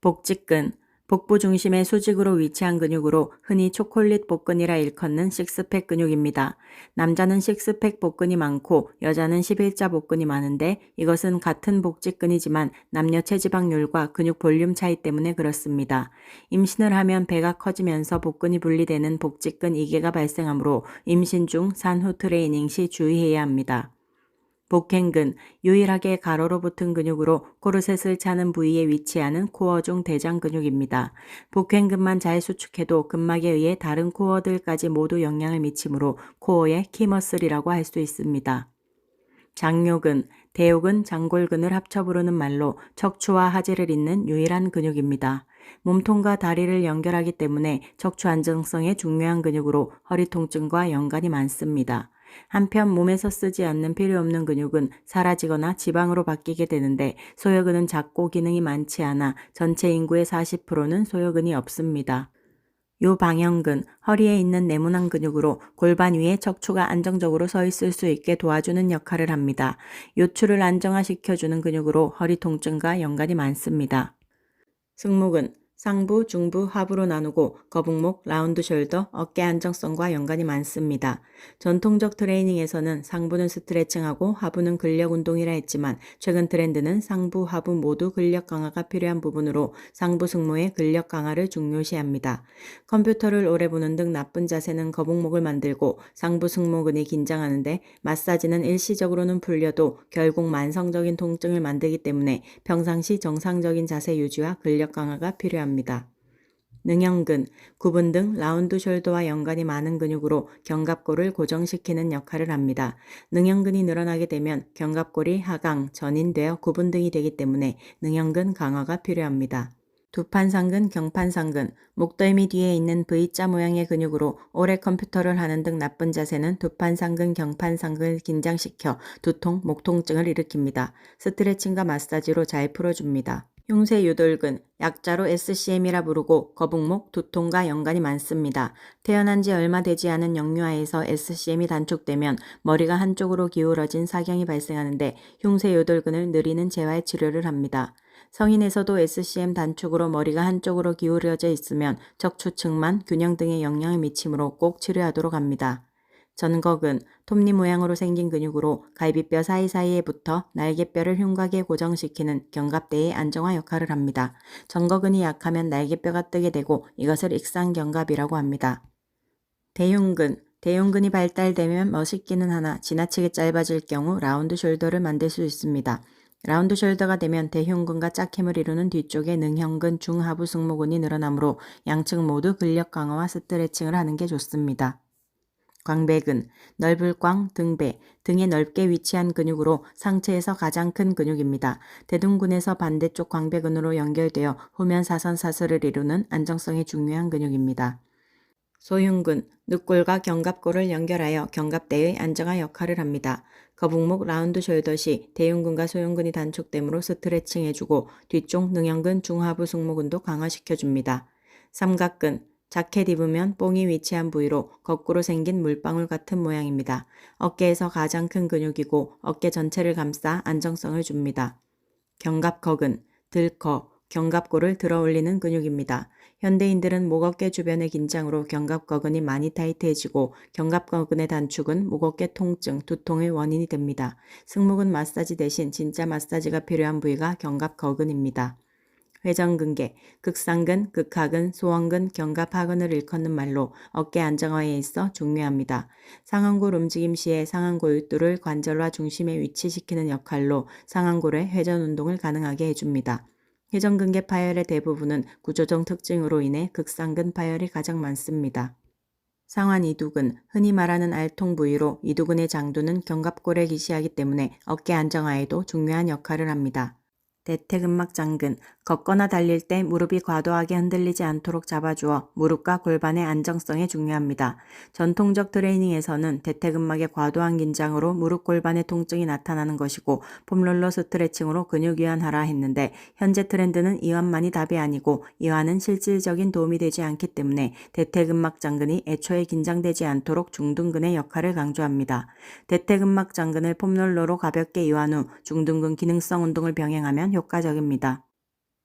복직근, 복부 중심의 수직으로 위치한 근육으로 흔히 초콜릿 복근이라 일컫는 식스팩 근육입니다. 남자는 식스팩 복근이 많고 여자는 11자 복근이 많은데 이것은 같은 복직근이지만 남녀 체지방률과 근육 볼륨 차이 때문에 그렇습니다. 임신을 하면 배가 커지면서 복근이 분리되는 복직근 이개가 발생하므로 임신 중 산후 트레이닝 시 주의해야 합니다. 복행근, 유일하게 가로로 붙은 근육으로 코르셋을 차는 부위에 위치하는 코어 중 대장 근육입니다. 복행근만 잘 수축해도 근막에 의해 다른 코어들까지 모두 영향을 미치므로 코어의 키머슬이라고 할 수 있습니다. 장요근, 대요근, 장골근을 합쳐 부르는 말로 척추와 하지를 잇는 유일한 근육입니다. 몸통과 다리를 연결하기 때문에 척추 안정성에 중요한 근육으로 허리 통증과 연관이 많습니다. 한편 몸에서 쓰지 않는 필요 없는 근육은 사라지거나 지방으로 바뀌게 되는데 소요근은 작고 기능이 많지 않아 전체 인구의 40%는 소요근이 없습니다. 요방형근, 허리에 있는 네모난 근육으로 골반 위에 척추가 안정적으로 서 있을 수 있게 도와주는 역할을 합니다. 요추를 안정화시켜주는 근육으로 허리 통증과 연관이 많습니다. 승모근, 상부, 중부, 하부로 나누고 거북목, 라운드 숄더, 어깨 안정성과 연관이 많습니다. 전통적 트레이닝에서는 상부는 스트레칭하고 하부는 근력 운동이라 했지만 최근 트렌드는 상부, 하부 모두 근력 강화가 필요한 부분으로 상부 승모의 근력 강화를 중요시합니다. 컴퓨터를 오래 보는 등 나쁜 자세는 거북목을 만들고 상부 승모근이 긴장하는데 마사지는 일시적으로는 풀려도 결국 만성적인 통증을 만들기 때문에 평상시 정상적인 자세 유지와 근력 강화가 필요합니다. 능형근, 구분 등 라운드 숄더와 연관이 많은 근육으로 견갑골을 고정시키는 역할을 합니다. 능형근이 늘어나게 되면 견갑골이 하강, 전인되어 구분 등이 되기 때문에 능형근 강화가 필요합니다. 두판상근, 경판상근, 목덜미 뒤에 있는 V자 모양의 근육으로 오래 컴퓨터를 하는 등 나쁜 자세는 두판상근, 경판상근을 긴장시켜 두통, 목 통증을 일으킵니다. 스트레칭과 마사지로 잘 풀어줍니다. 흉쇄유돌근, 약자로 SCM이라 부르고 거북목, 두통과 연관이 많습니다. 태어난 지 얼마 되지 않은 영유아에서 SCM이 단축되면 머리가 한쪽으로 기울어진 사경이 발생하는데 흉쇄유돌근을 느리는 재활 치료를 합니다. 성인에서도 SCM 단축으로 머리가 한쪽으로 기울어져 있으면 척추측만, 균형 등에 영향을 미치므로 꼭 치료하도록 합니다. 전거근, 톱니 모양으로 생긴 근육으로 갈비뼈 사이사이에 붙어 날개뼈를 흉곽에 고정시키는 견갑대의 안정화 역할을 합니다. 전거근이 약하면 날개뼈가 뜨게 되고 이것을 익상견갑이라고 합니다. 대흉근, 대흉근이 발달되면 멋있기는 하나 지나치게 짧아질 경우 라운드 숄더를 만들 수 있습니다. 라운드 숄더가 되면 대흉근과 짝힘을 이루는 뒤쪽의 능형근, 중하부 승모근이 늘어나므로 양측 모두 근력 강화와 스트레칭을 하는 게 좋습니다. 광배근, 넓을광, 등배, 등에 넓게 위치한 근육으로 상체에서 가장 큰 근육입니다. 대둔근에서 반대쪽 광배근으로 연결되어 후면 사선 사슬을 이루는 안정성이 중요한 근육입니다. 소흉근, 늑골과 견갑골을 연결하여 견갑대의 안정화 역할을 합니다. 거북목 라운드 숄더 시 대흉근과 소흉근이 단축되므로 스트레칭 해주고 뒤쪽 능형근, 중하부 승모근도 강화시켜줍니다. 삼각근, 자켓 입으면 뽕이 위치한 부위로 거꾸로 생긴 물방울 같은 모양입니다. 어깨에서 가장 큰 근육이고 어깨 전체를 감싸 안정성을 줍니다. 견갑거근, 들커, 견갑골을 들어 올리는 근육입니다. 현대인들은 목 어깨 주변의 긴장으로 견갑거근이 많이 타이트해지고 견갑거근의 단축은 목 어깨 통증, 두통의 원인이 됩니다. 승모근 마사지 대신 진짜 마사지가 필요한 부위가 견갑거근입니다. 회전근개, 극상근, 극하근, 소원근, 견갑하근을 일컫는 말로 어깨 안정화에 있어 중요합니다. 상완골 움직임 시에 상완골두를 관절과 중심에 위치시키는 역할로 상완골의 회전 운동을 가능하게 해줍니다. 회전근개 파열의 대부분은 구조적 특징으로 인해 극상근 파열이 가장 많습니다. 상완 이두근, 흔히 말하는 알통 부위로 이두근의 장두는 견갑골에 기시하기 때문에 어깨 안정화에도 중요한 역할을 합니다. 대퇴근막장근, 걷거나 달릴 때 무릎이 과도하게 흔들리지 않도록 잡아주어 무릎과 골반의 안정성에 중요합니다. 전통적 트레이닝에서는 대퇴근막의 과도한 긴장으로 무릎 골반의 통증이 나타나는 것이고 폼롤러 스트레칭으로 근육 이완하라 했는데 현재 트렌드는 이완만이 답이 아니고 이완은 실질적인 도움이 되지 않기 때문에 대퇴근막장근이 애초에 긴장되지 않도록 중둔근의 역할을 강조합니다. 대퇴근막장근을 폼롤러로 가볍게 이완 후 중둔근 기능성 운동을 병행하면 효과적입니다.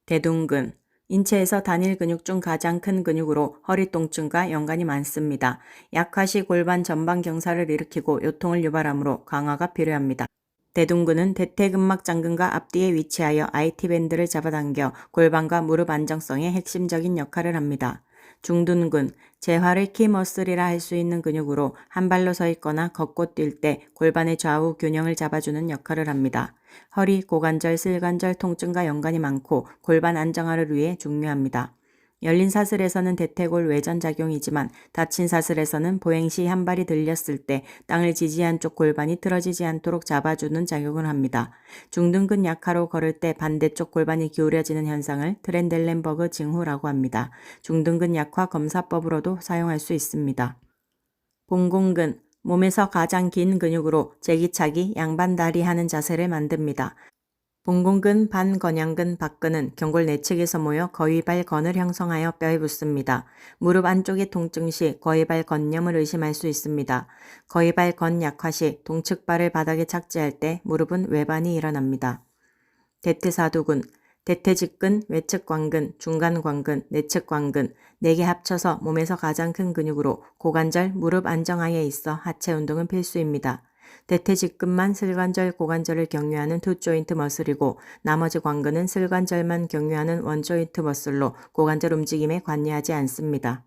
대둔근, 인체에서 단일 근육 중 가장 큰 근육으로 허리 통증과 연관이 많습니다. 약화 시 골반 전방 경사를 일으키고 요통을 유발하므로 강화가 필요합니다. 대둔근은 대퇴근막 장근과 앞뒤에 위치하여 IT 밴드를 잡아당겨 골반과 무릎 안정성에 핵심적인 역할을 합니다. 중둔근, 재활의 키머슬이라 할 수 있는 근육으로 한 발로 서 있거나 걷고 뛸 때 골반의 좌우 균형을 잡아주는 역할을 합니다. 허리, 고관절, 슬관절 통증과 연관이 많고 골반 안정화를 위해 중요합니다. 열린 사슬에서는 대퇴골 외전 작용이지만 닫힌 사슬에서는 보행 시 한 발이 들렸을 때 땅을 지지한 쪽 골반이 틀어지지 않도록 잡아주는 작용을 합니다. 중둔근 약화로 걸을 때 반대쪽 골반이 기울여지는 현상을 트렌델렌버그 징후라고 합니다. 중둔근 약화 검사법으로도 사용할 수 있습니다. 봉공근, 몸에서 가장 긴 근육으로 제기차기 양반다리 하는 자세를 만듭니다. 봉공근, 반건양근, 박근은 경골 내측에서 모여 거위발건을 형성하여 뼈에 붙습니다. 무릎 안쪽의 통증 시 거위발 건염을 의심할 수 있습니다. 거위발건 약화 시 동측발을 바닥에 착지할 때 무릎은 외반이 일어납니다. 대퇴사두근, 대퇴직근, 외측관근, 중간관근, 내측관근, 4개 합쳐서 몸에서 가장 큰 근육으로 고관절, 무릎 안정화에 있어 하체 운동은 필수입니다. 대퇴직근만 슬관절, 고관절을 경유하는 투조인트 머슬이고 나머지 관근은 슬관절만 경유하는 원조인트 머슬로 고관절 움직임에 관여하지 않습니다.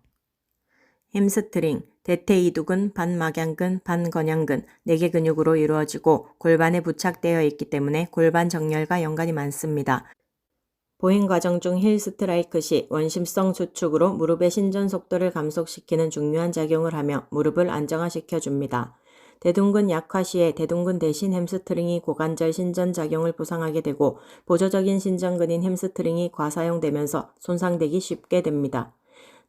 햄스트링, 대퇴이두근, 반막양근, 반건양근, 4개 근육으로 이루어지고 골반에 부착되어 있기 때문에 골반 정렬과 연관이 많습니다. 보행 과정 중 힐 스트라이크 시 원심성 수축으로 무릎의 신전 속도를 감속시키는 중요한 작용을 하며 무릎을 안정화시켜 줍니다. 대둔근 약화 시에 대둔근 대신 햄스트링이 고관절 신전 작용을 부상하게 되고 보조적인 신전근인 햄스트링이 과사용되면서 손상되기 쉽게 됩니다.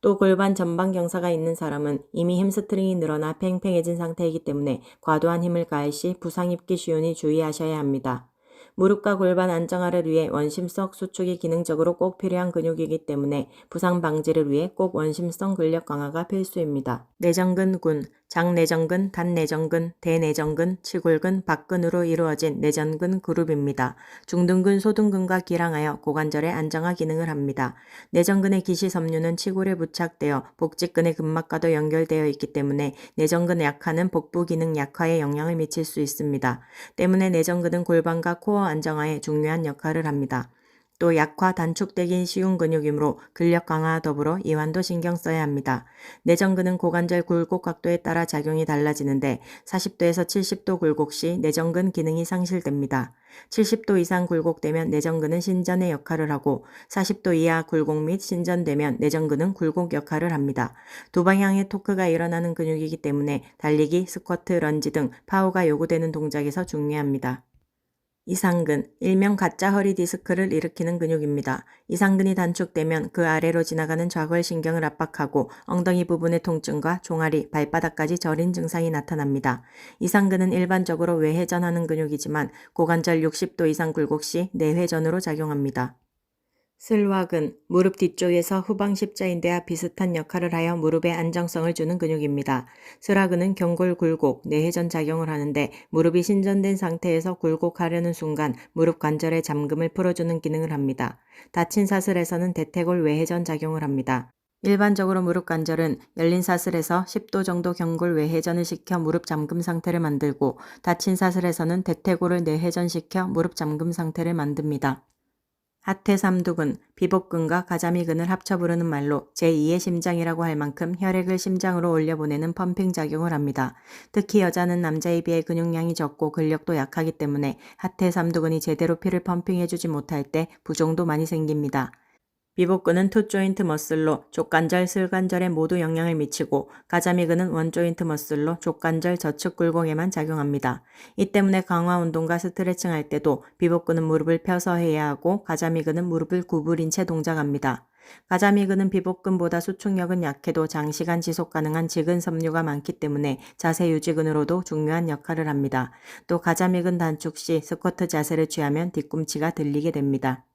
또 골반 전방 경사가 있는 사람은 이미 햄스트링이 늘어나 팽팽해진 상태이기 때문에 과도한 힘을 가할 시 부상 입기 쉬우니 주의하셔야 합니다. 무릎과 골반 안정화를 위해 원심성 수축이 기능적으로 꼭 필요한 근육이기 때문에 부상 방지를 위해 꼭 원심성 근력 강화가 필수입니다. 내전근군, 장내전근, 단내전근, 대내전근, 치골근, 박근으로 이루어진 내전근 그룹입니다. 중둔근, 소둔근과 기랑하여 고관절의 안정화 기능을 합니다. 내전근의 기시섬유는 치골에 부착되어 복직근의 근막과도 연결되어 있기 때문에 내전근 약화는 복부 기능 약화에 영향을 미칠 수 있습니다. 때문에 내전근은 골반과 코어 안정화에 중요한 역할을 합니다. 또 약화, 단축되기 쉬운 근육이므로 근력 강화와 더불어 이완도 신경 써야 합니다. 내전근은 고관절 굴곡 각도에 따라 작용이 달라지는데 40도에서 70도 굴곡 시 내전근 기능이 상실됩니다. 70도 이상 굴곡되면 내전근은 신전의 역할을 하고 40도 이하 굴곡 및 신전되면 내전근은 굴곡 역할을 합니다. 두 방향의 토크가 일어나는 근육이기 때문에 달리기, 스쿼트, 런지 등 파워가 요구되는 동작에서 중요합니다. 이상근, 일명 가짜 허리 디스크를 일으키는 근육입니다. 이상근이 단축되면 그 아래로 지나가는 좌골신경을 압박하고 엉덩이 부분의 통증과 종아리, 발바닥까지 저린 증상이 나타납니다. 이상근은 일반적으로 외회전하는 근육이지만 고관절 60도 이상 굴곡 시 내회전으로 작용합니다. 슬화근, 무릎 뒤쪽에서 후방 십자인대와 비슷한 역할을 하여 무릎에 안정성을 주는 근육입니다. 슬화근은 경골 굴곡, 내회전 작용을 하는데 무릎이 신전된 상태에서 굴곡하려는 순간 무릎 관절의 잠금을 풀어주는 기능을 합니다. 닫힌 사슬에서는 대퇴골 외회전 작용을 합니다. 일반적으로 무릎 관절은 열린 사슬에서 10도 정도 경골 외회전을 시켜 무릎 잠금 상태를 만들고 닫힌 사슬에서는 대퇴골을 내회전시켜 무릎 잠금 상태를 만듭니다. 하태삼두근, 비복근과 가자미근을 합쳐 부르는 말로 제2의 심장이라고 할 만큼 혈액을 심장으로 올려보내는 펌핑 작용을 합니다. 특히 여자는 남자에 비해 근육량이 적고 근력도 약하기 때문에 하태삼두근이 제대로 피를 펌핑해주지 못할 때 부종도 많이 생깁니다. 비복근은 투조인트 머슬로 족관절, 슬관절에 모두 영향을 미치고 가자미근은 원조인트 머슬로 족관절 저측 굴곡에만 작용합니다. 이 때문에 강화 운동과 스트레칭 할 때도 비복근은 무릎을 펴서 해야 하고 가자미근은 무릎을 구부린 채 동작합니다. 가자미근은 비복근보다 수축력은 약해도 장시간 지속 가능한 지근 섬유가 많기 때문에 자세 유지근으로도 중요한 역할을 합니다. 또 가자미근 단축 시 스쿼트 자세를 취하면 뒤꿈치가 들리게 됩니다.